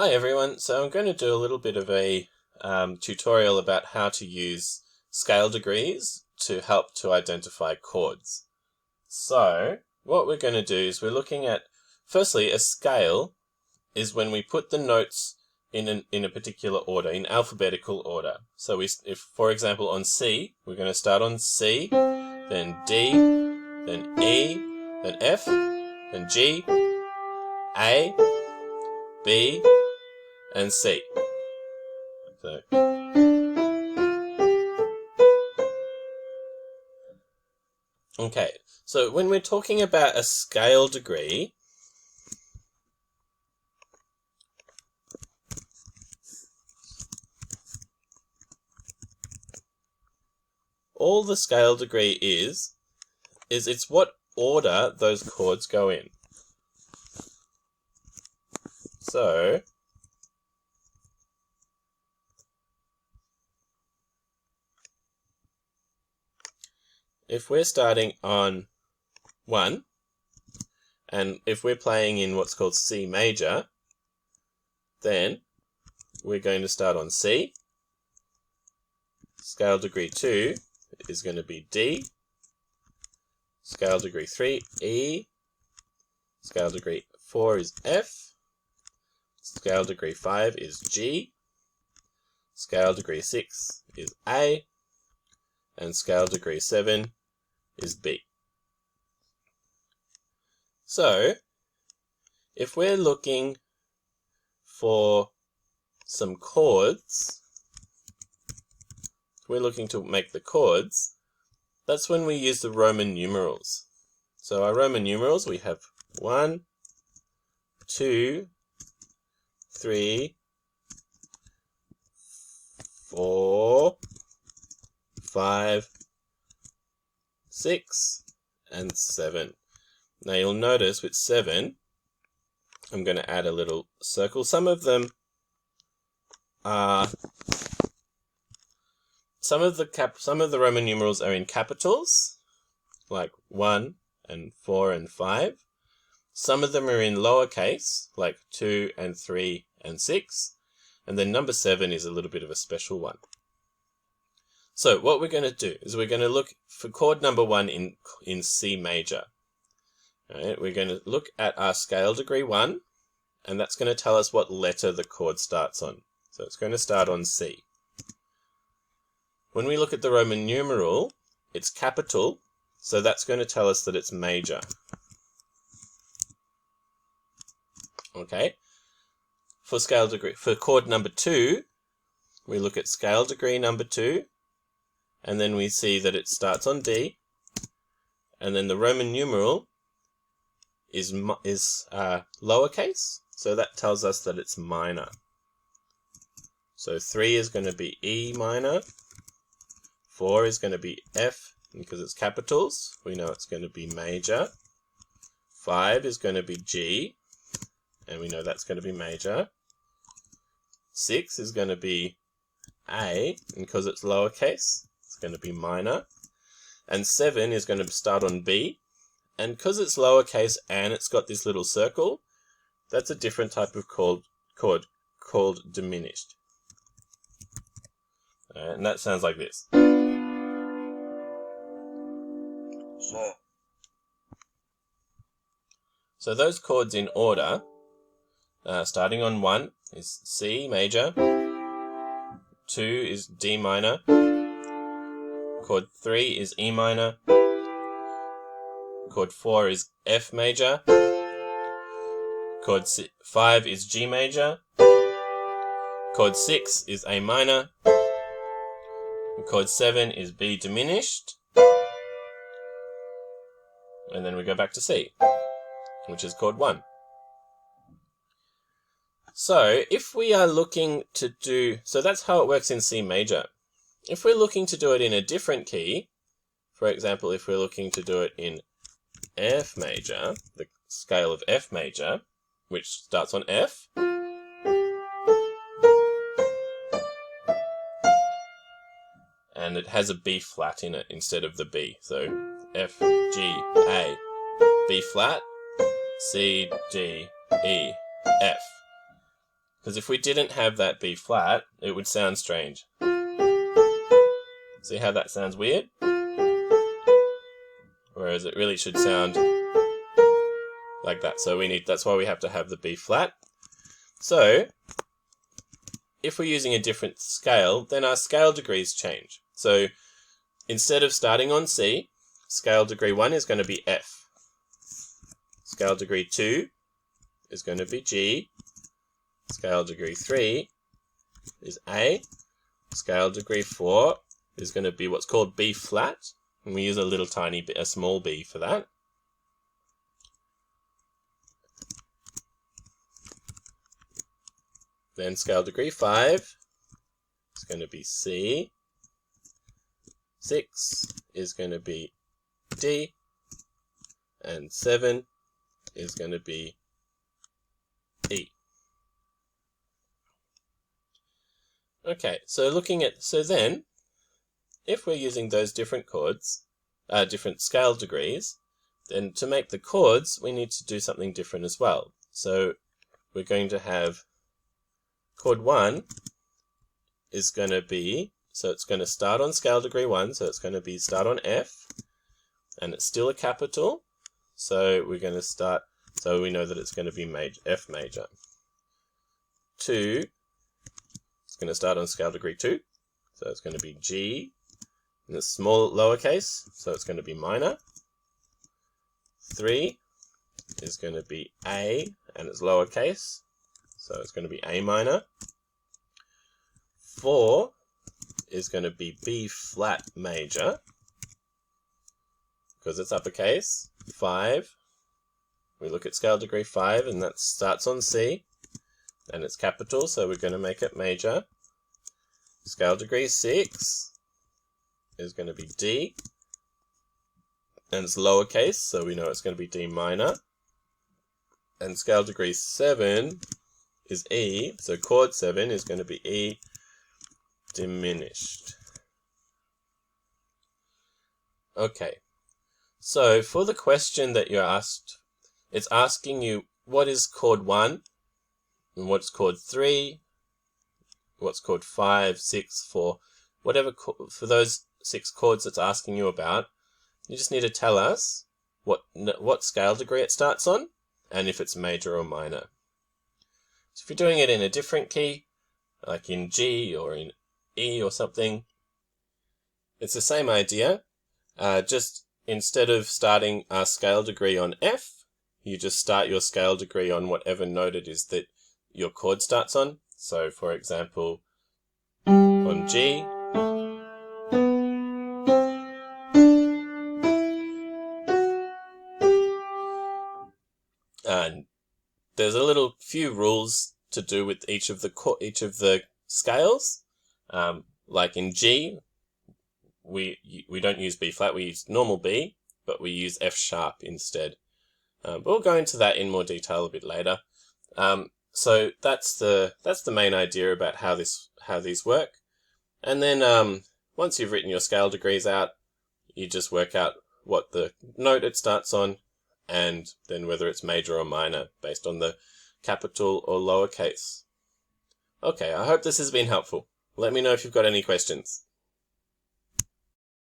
Hi everyone, so I'm going to do a little bit of a tutorial about how to use scale degrees to help to identify chords. So what we're going to do is we're looking at, firstly, a scale is when we put the notes in a particular order, in alphabetical order. So if for example on C, we're going to start on C, then D, then E, then F, then G, A, B, and C. Okay, so when we're talking about a scale degree, all the scale degree is it's what order those chords go in. So if we're starting on 1, and if we're playing in what's called C major, then we're going to start on C. Scale degree 2 is going to be D. Scale degree 3, E. Scale degree 4 is F. Scale degree 5 is G. Scale degree 6 is A. And scale degree 7 is B. So, if we're looking for some chords, we're looking to make the chords, that's when we use the Roman numerals. So our Roman numerals, we have 1, 2, 3, 4, 5, 6, and 7. Now you'll notice with 7, I'm going to add a little circle. Some of them are some of the Roman numerals are in capitals, like 1 and 4 and 5. Some of them are in lowercase, like 2 and 3 and 6. And then number 7 is a little bit of a special one. So what we're going to do is we're going to look for chord number 1 in C major. All right, we're going to look at our scale degree 1, and that's going to tell us what letter the chord starts on. So it's going to start on C. When we look at the Roman numeral, it's capital, so that's going to tell us that it's major. Okay. For chord number 2, we look at scale degree number 2, and then we see that it starts on D, and then the Roman numeral is lowercase, so that tells us that it's minor. So 3 is going to be E minor, 4 is going to be F, because it's capitals, we know it's going to be major. 5 is going to be G, and we know that's going to be major. 6 is going to be A, and because it's lowercase, it's going to be minor. And 7 is going to start on B, and because it's lowercase and it's got this little circle, that's a different type of chord called diminished. And that sounds like this. So those chords in order, starting on 1 is C major, 2 is D minor, chord 3 is E minor, chord 4 is F major, chord 5 is G major, chord 6 is A minor, chord 7 is B diminished, and then we go back to C, which is chord 1. So if we are looking to do, so that's how it works in C major. If we're looking to do it in a different key, for example, if we're looking to do it in F major, the scale of F major, which starts on F, and it has a B flat in it instead of the B. So F, G, A, B flat, C, D, E, F. Because if we didn't have that B flat, it would sound strange. See how that sounds weird? Whereas it really should sound like that. So that's why we have to have the B flat. So if we're using a different scale, then our scale degrees change. So instead of starting on C, scale degree 1 is going to be F. Scale degree 2 is going to be G. Scale degree 3 is A. Scale degree 4 is going to be what's called B flat. And we use a small b for that. Then scale degree 5 is going to be C. 6 is going to be D. And 7 is going to be E. Okay, so then, if we're using those different chords, different scale degrees, then to make the chords, we need to do something different as well. So we're going to have chord 1 is going to be, so it's going to start on scale degree 1, so it's going to be start on F, and it's still a capital, so we're going to start, so we know that it's going to be F major. 2, it's going to start on scale degree 2, so it's going to be G, and it's small lowercase, so it's going to be minor. 3 is going to be A, and it's lowercase, so it's going to be A minor. 4 is going to be B flat major, because it's uppercase. 5, we look at scale degree 5, and that starts on C, and it's capital, so we're going to make it major. Scale degree 6 is going to be D, and it's lowercase, so we know it's going to be D minor. And scale degree 7 is E, so chord 7 is going to be E diminished. Okay, so for the question that you're asked, it's asking you what is chord 1, and what's chord 3, what's chord 5, 6, 4, whatever, for those 6 chords it's asking you about, you just need to tell us what scale degree it starts on, and if it's major or minor. So if you're doing it in a different key, like in G or in E or something, it's the same idea. Just instead of starting our scale degree on F, you just start your scale degree on whatever note it is that your chord starts on. So for example, on G, and there's a little few rules to do with each of the scales. Like in G, we don't use B flat, we use normal B, but we use F sharp instead. But we'll go into that in more detail a bit later. So that's the main idea about how these work. And then once you've written your scale degrees out, you just work out what the note it starts on, and then whether it's major or minor based on the capital or lowercase. Okay, I hope this has been helpful. Let me know if you've got any questions.